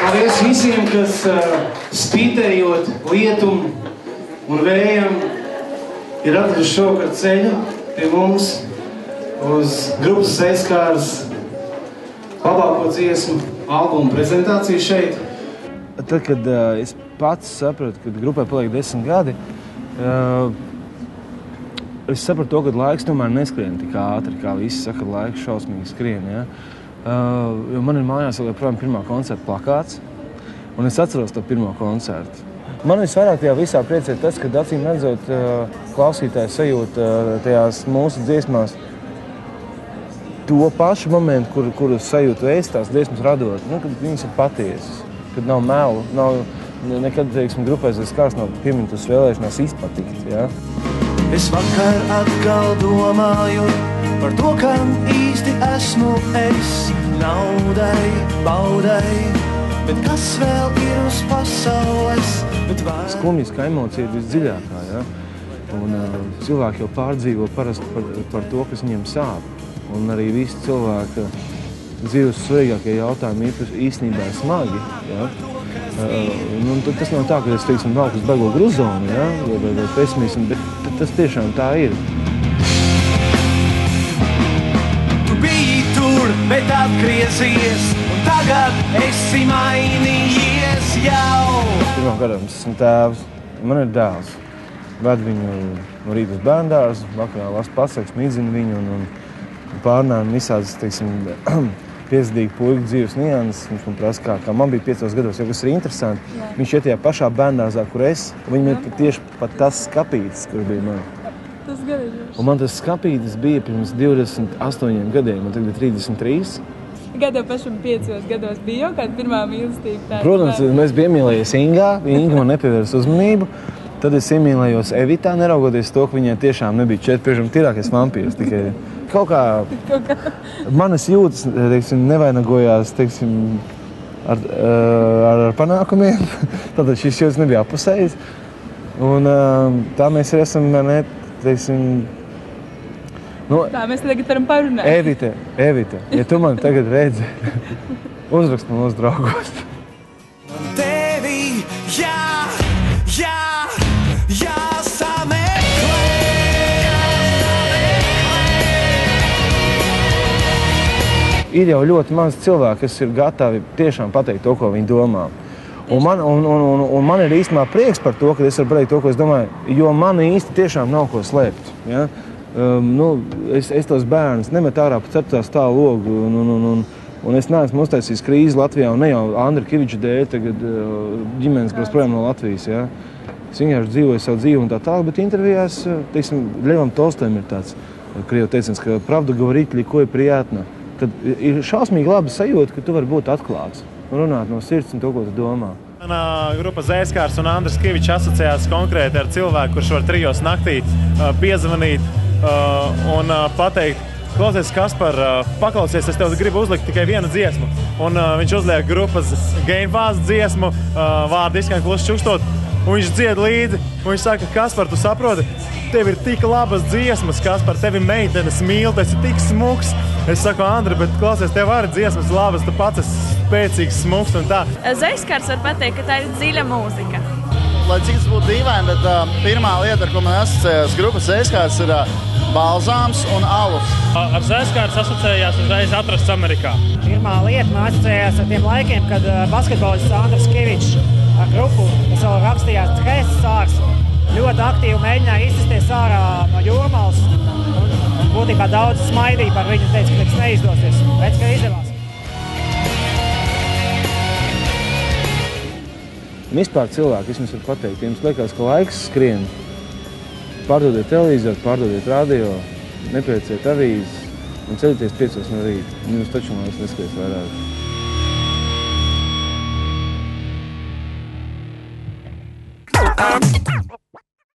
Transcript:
Paldies visiem, kas spītējot lietum un vējam ir atraduši šovakar ceļu pie mums uz grupas Aizkārs labāko dziesmu albumu prezentāciju šeit. Tad, kad es pats sapratu, kad grupai paliek 10 gadi, es sapratu to, ka laiks tomēr neskrien tik ātri, kā visi saka, laiks šausmīgi skrien. Ja? Jo man ir mājās vēl joprojām pirmā koncerta plakāts, un es atceros to pirmo koncertu. Man visvairāk tajā visā priecē tas, ka acīm redzot klausītāju sajūta tajās mūsu dziesmās to pašu momentu, kuru sajūtu es tās dziesmas radot, kad viņas ir patiesas, kad nav melu, nav nekad, teiksim, grupēs Aizkārs nav pieminētas vēlēšanās izpatikt. Ja? Es vakar atkal domāju par to, kam īsti esmu es, naudai, baudai, bet kas vēl ir uz pasaules, bet vai... Skumjas kā emocija ir visdziļākā, ja? Un cilvēki jau pārdzīvo parasti par to, kas viņiem sāp. Un arī visi cilvēki dzīves svarīgākie jautājumi īstenībā ir smagi, ja? Tas nav tā, ka es, teiksim, valku uz baigo gruzonu, ja? vai pesimismu, bet tas tiešām tā ir. Tu biji tur, bet atgriezies, un tagad esi mainījies jau. Pirmām gadām es esmu tēvs, man ir dēls. Ved viņu no rīta uz bērndārzu, vakarā lasu pasakas, mīdzinu viņu un pārnājam visādas, teiksim, piesardīgi puiku dzīves nianses. Viņš man prasa, kā man bija 5 gados, jo kas ir interesanti. Jā. Viņš iet tajā pašā bērndārzā, kur es, viņam ir tieši pat tas skapītis, kur bija man. Tas garīgais. Un man tas skapītis bija pirms 28 gadiem, man tagad ir 33. Gadu pašam 5 gados bija jau kāda pirmā mīlestība? Protams, mēs bija iemīlējies Ingā, Inga man nepievērs uzmanību. Tad es iemīlējos Evitā, neraugoties to, ka viņai tiešām nebija 4 priekšam tīrākais vampīrs. Tikai kaut kā manas jūtas, teiksim, nevainagojās, teiksim, ar panākumiem. Tātad šis jūtas nebija apusējis. Un tā mēs arī esam, teiksim... Tā mēs tagad varam parunāt. Evita, ja tu mani tagad redzi, uzrakst man uz draugos. Tevi, Ir jau ļoti maz cilvēki, kas ir gatavi tiešām pateikt to, ko viņi domā. Un man ir īstenībā prieks par to, ka es varu pateikt to, ko es domāju, jo man īsti tiešām nav ko slēpt. Ja? Es tos bērnus nemetu ārā pa 4. stāvu logu, un es neesmu uztaisījis krīzi Latvijā, un ne jau Andra Kiviča dēļ tagad ģimenes brauc projām no Latvijas. Ja? Es vienkārši dzīvoju savu dzīvi un tā tālāk, bet intervijās, teiksim, Ļevam Tolstojam ir tāds krievu teiciens, ka pravdu говорить легко и приятно. Kad ir šausmīgi laba sajūta, ka tu vari būt atklāts un runāt no sirds un to, ko tu domā. Mana grupa Aizkārs un Andris Kivičs asociējās konkrēti ar cilvēku, kurš var 3 naktī piezvanīt un pateikt, klausies, Kaspar, paklausies, es tev gribu uzlikt tikai vienu dziesmu. Un viņš uzliek grupas Gamefāzi dziesmu, vārdu izskaņa klusi čukstot, un viņš dzied līdzi. Un viņš saka, Kaspar, tu saproti, tev ir tik labas dziesmas, Kaspar, tevi meitenes mīl, tu esi tik smuks. Es saku, Andri, bet klausies, tev arī dziesmas labas, tu pats esi spēcīgs, smuks un tā. Aizkārs var pateikt, ka tā ir dziļa mūzika. Lai cik tas būtu dīvaini, bet pirmā lieta, ar ko man asociējās grupas Aizkārs, ir balzāms un alus. Ar Aizkārs asociējās uzreiz atrasts Amerikā. Pirmā lieta man asociējās ar tiem laikiem, kad basketbolists Andris Kivičs ar grupu, kas vēl rakstījās Trēs Sārs, ļoti aktīvi mēģināja izsisties ārā no jūrmalas. Būtībā daudz smaidīja par viņu, teica, ka tas neizdosies. Redz, ka izdevās. Vispār cilvēki, es jums varu pateikt, jums liekas, ka laiks skrien. Pārdodiet televizoru, pārdodiet radio, nepērciet avīzes un ceļieties 5 no rīta. Jums taču man neskries vairāk.